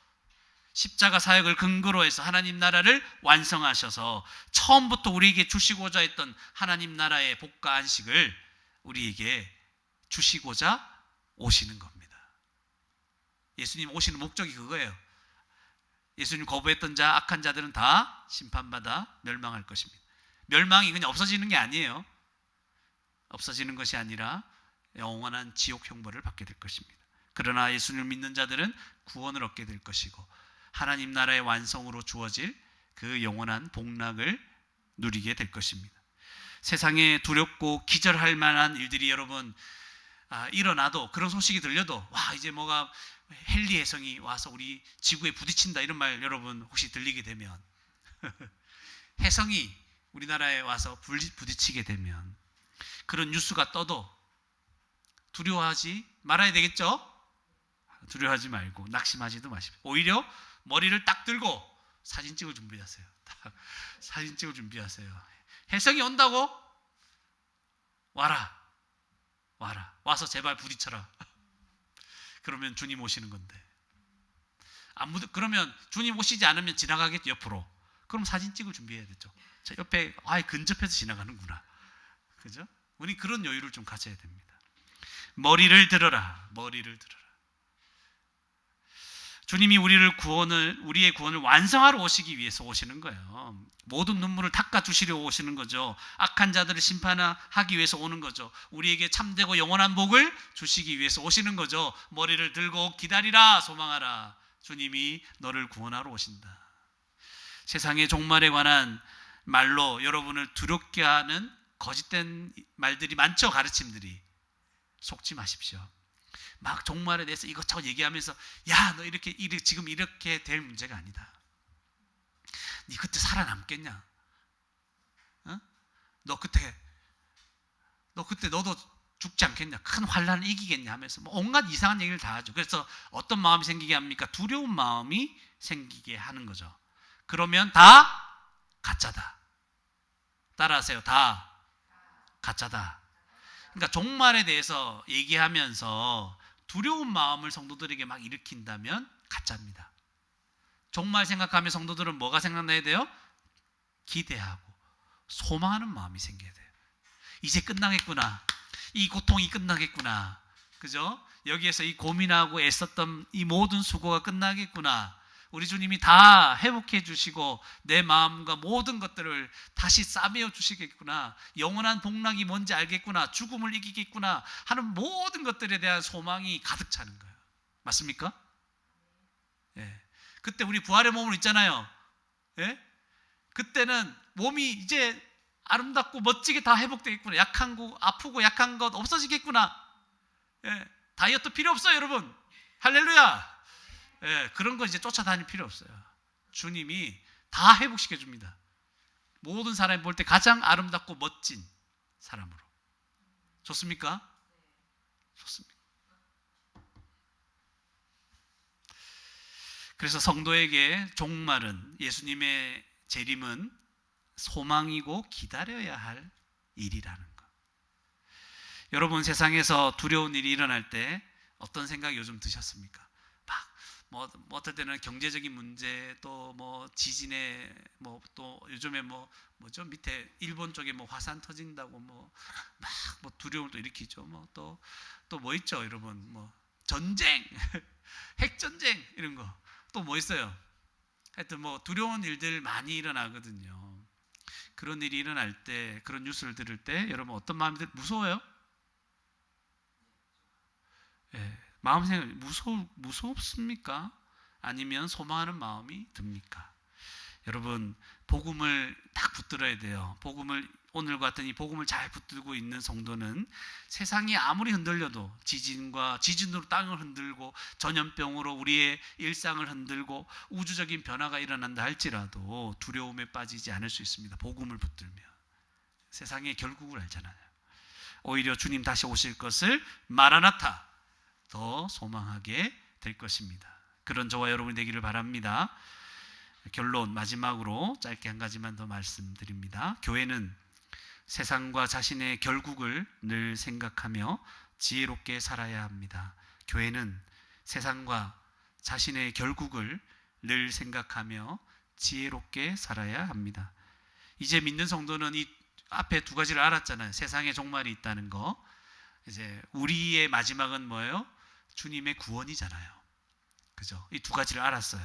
십자가 사역을 근거로 해서 하나님 나라를 완성하셔서 처음부터 우리에게 주시고자 했던 하나님 나라의 복과 안식을 우리에게 주시고자 오시는 겁니다. 예수님 오시는 목적이 그거예요. 예수님 거부했던 자, 악한 자들은 다 심판받아 멸망할 것입니다. 멸망이 그냥 없어지는 게 아니에요. 없어지는 것이 아니라 영원한 지옥 형벌을 받게 될 것입니다. 그러나 예수님을 믿는 자들은 구원을 얻게 될 것이고 하나님 나라의 완성으로 주어질 그 영원한 복락을 누리게 될 것입니다. 세상에 두렵고 기절할 만한 일들이 여러분 일어나도, 그런 소식이 들려도 와, 이제 뭐가 헨리 혜성이 와서 우리 지구에 부딪힌다, 이런 말 여러분 혹시 들리게 되면 혜성이 우리나라에 와서 부딪히게 되면, 그런 뉴스가 떠도 두려워하지 말아야 되겠죠? 두려워하지 말고 낙심하지도 마십시오. 오히려 머리를 딱 들고 사진 찍을 준비하세요. 사진 찍을 준비하세요. 혜성이 온다고? 와라. 와서 제발 부딪혀라. 그러면 주님 오시는 건데. 그러면 주님 오시지 않으면 지나가겠죠, 옆으로. 그럼 사진 찍을 준비해야 되죠. 자, 옆에 근접해서 지나가는구나. 그죠? 우리 그런 여유를 좀 가져야 됩니다. 머리를 들어라. 주님이 우리의 구원을 완성하러 오시기 위해서 오시는 거예요. 모든 눈물을 닦아주시려 오시는 거죠. 악한 자들을 심판하기 위해서 오는 거죠. 우리에게 참되고 영원한 복을 주시기 위해서 오시는 거죠. 머리를 들고 기다리라, 소망하라. 주님이 너를 구원하러 오신다. 세상의 종말에 관한 말로 여러분을 두렵게 하는 거짓된 말들이 많죠. 가르침들이. 속지 마십시오. 막 종말에 대해서 이것저것 얘기하면서 야, 너 이렇게 지금 이렇게 될 문제가 아니다. 네 그때 살아남겠냐? 어? 너 그때 너도 죽지 않겠냐? 큰 환란을 이기겠냐? 하면서 뭐 온갖 이상한 얘기를 다 하죠. 그래서 어떤 마음이 생기게 합니까? 두려운 마음이 생기게 하는 거죠. 그러면 다 가짜다. 따라하세요. 다 가짜다. 그러니까 종말에 대해서 얘기하면서 두려운 마음을 성도들에게 막 일으킨다면 가짜입니다. 종말 생각하면 성도들은 뭐가 생각나야 돼요? 기대하고 소망하는 마음이 생겨야 돼요. 이제 끝나겠구나. 이 고통이 끝나겠구나. 그죠? 여기에서 이 고민하고 애썼던 이 모든 수고가 끝나겠구나. 우리 주님이 다 회복해 주시고 내 마음과 모든 것들을 다시 싸매어 주시겠구나. 영원한 복락이 뭔지 알겠구나. 죽음을 이기겠구나 하는 모든 것들에 대한 소망이 가득 차는 거예요. 맞습니까? 예. 그때 우리 부활의 몸으로 있잖아요. 예? 그때는 몸이 이제 아름답고 멋지게 다 회복되겠구나. 약한 거, 아프고 약한 것 없어지겠구나. 예. 다이어트 필요 없어요, 여러분. 할렐루야. 예, 그런 거 이제 쫓아다닐 필요 없어요. 주님이 다 회복시켜 줍니다. 모든 사람이 볼 때 가장 아름답고 멋진 사람으로. 좋습니까? 좋습니다. 그래서 성도에게 종말은, 예수님의 재림은 소망이고 기다려야 할 일이라는 것. 여러분, 세상에서 두려운 일이 일어날 때 어떤 생각이 요즘 드셨습니까? 뭐 어떨 때는 경제적인 문제, 또 뭐 지진에 뭐 또 요즘에 뭐죠 밑에 일본 쪽에 뭐 화산 터진다고 뭐 막 뭐 두려움을 또 일으키죠. 뭐 또 뭐 있죠, 여러분? 뭐 전쟁, 핵 전쟁 이런 거. 또 뭐 있어요? 하여튼 뭐 두려운 일들 많이 일어나거든요. 그런 일이 일어날 때, 그런 뉴스를 들을 때 여러분 어떤 마음이 무서워요? 예. 마음 생각 무섭습니까? 아니면 소망하는 마음이 듭니까? 여러분, 복음을 딱 붙들어야 돼요. 오늘과 같은 이 복음을 잘 붙들고 있는 성도는 세상이 아무리 흔들려도 지진으로 땅을 흔들고 전염병으로 우리의 일상을 흔들고 우주적인 변화가 일어난다 할지라도 두려움에 빠지지 않을 수 있습니다. 복음을 붙들면. 세상의 결국을 알잖아요. 오히려 주님 다시 오실 것을 마라나타, 더 소망하게 될 것입니다. 그런 저와 여러분이 되기를 바랍니다. 결론, 마지막으로 짧게 한 가지만 더 말씀드립니다. 교회는 세상과 자신의 결국을 늘 생각하며 지혜롭게 살아야 합니다. 교회는 세상과 자신의 결국을 늘 생각하며 지혜롭게 살아야 합니다. 이제 믿는 성도는 이 앞에 두 가지를 알았잖아요. 세상에 종말이 있다는 거. 이제 우리의 마지막은 뭐예요? 주님의 구원이잖아요. 그죠? 이 두 가지를 알았어요.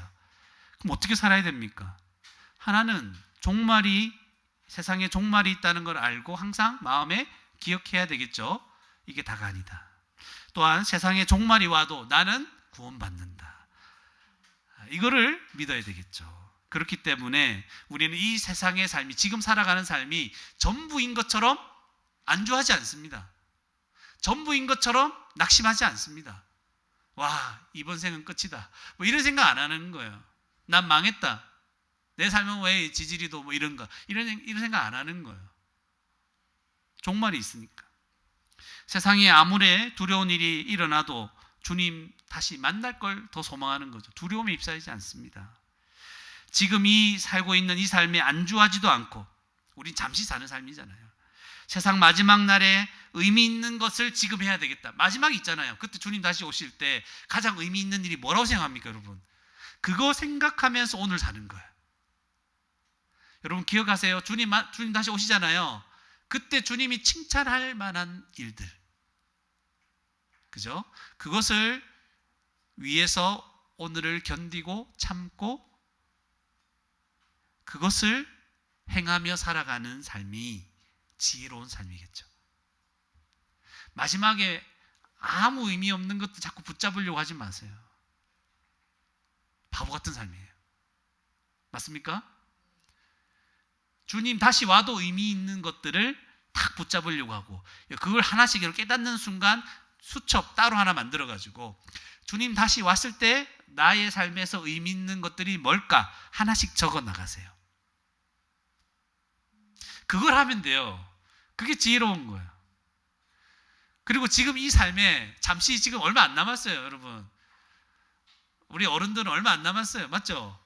그럼 어떻게 살아야 됩니까? 하나는 세상에 종말이 있다는 걸 알고 항상 마음에 기억해야 되겠죠. 이게 다가 아니다. 또한 세상에 종말이 와도 나는 구원받는다. 이거를 믿어야 되겠죠. 그렇기 때문에 우리는 이 세상의 삶이, 지금 살아가는 삶이 전부인 것처럼 안주하지 않습니다. 전부인 것처럼 낙심하지 않습니다. 와, 이번 생은 끝이다. 뭐 이런 생각 안 하는 거예요. 난 망했다. 내 삶은 왜 지지리도 뭐 이런 생각 안 하는 거예요. 종말이 있으니까. 세상에 아무리 두려운 일이 일어나도 주님 다시 만날 걸 더 소망하는 거죠. 두려움에 휩싸이지 않습니다. 지금 살고 있는 이 삶에 안주하지도 않고, 우린 잠시 사는 삶이잖아요. 세상 마지막 날에 의미 있는 것을 지금 해야 되겠다. 마지막이 있잖아요. 그때 주님 다시 오실 때 가장 의미 있는 일이 뭐라고 생각합니까, 여러분? 그거 생각하면서 오늘 사는 거예요. 여러분 기억하세요. 주님 다시 오시잖아요. 그때 주님이 칭찬할 만한 일들, 그죠? 그것을 위해서 오늘을 견디고 참고 그것을 행하며 살아가는 삶이 지혜로운 삶이겠죠. 마지막에 아무 의미 없는 것도 자꾸 붙잡으려고 하지 마세요. 바보 같은 삶이에요. 맞습니까? 주님 다시 와도 의미 있는 것들을 딱 붙잡으려고 하고, 그걸 하나씩 이렇게 깨닫는 순간 수첩 따로 하나 만들어 가지고 주님 다시 왔을 때 나의 삶에서 의미 있는 것들이 뭘까 하나씩 적어 나가세요. 그걸 하면 돼요. 그게 지혜로운 거예요. 그리고 지금 이 삶에 잠시 지금 얼마 안 남았어요, 여러분. 우리 어른들은 얼마 안 남았어요. 맞죠?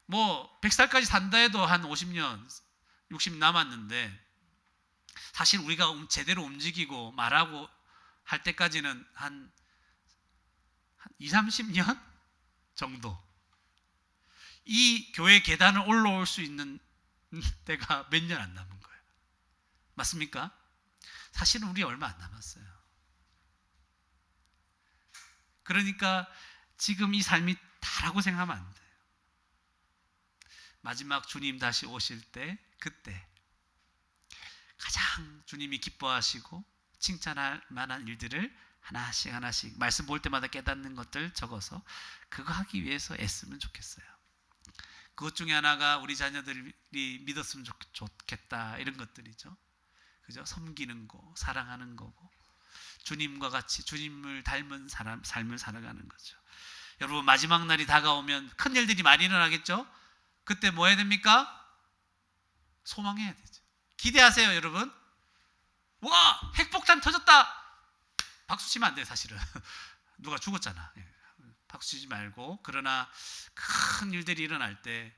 뭐 100살까지 산다 해도 한 50년, 60 남았는데 사실 우리가 제대로 움직이고 말하고 할 때까지는 한 2, 30년 정도. 이 교회 계단을 올라올 수 있는 때가 몇 년 안 남은 거예요. 맞습니까? 사실은 우리 얼마 안 남았어요. 그러니까 지금 이 삶이 다라고 생각하면 안 돼요. 마지막 주님 다시 오실 때 그때 가장 주님이 기뻐하시고 칭찬할 만한 일들을 하나씩 하나씩 말씀 볼 때마다 깨닫는 것들 적어서 그거 하기 위해서 애쓰면 좋겠어요. 그것 중에 하나가 우리 자녀들이 믿었으면 좋겠다 이런 것들이죠. 그죠? 섬기는 거, 사랑하는 거고 주님과 같이 주님을 닮은 삶을 살아가는 거죠. 여러분 마지막 날이 다가오면 큰 일들이 많이 일어나겠죠? 그때 뭐 해야 됩니까? 소망해야 되죠. 기대하세요, 여러분. 와, 핵폭탄 터졌다. 박수 치면 안 돼요, 사실은. 누가 죽었잖아. 박수 치지 말고. 그러나 큰 일들이 일어날 때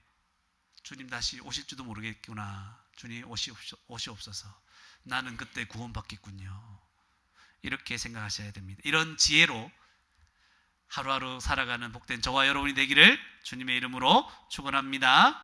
주님 다시 오실지도 모르겠구나. 주님 오시옵소서. 나는 그때 구원받겠군요. 이렇게 생각하셔야 됩니다. 이런 지혜로 하루하루 살아가는 복된 저와 여러분이 되기를 주님의 이름으로 축원합니다.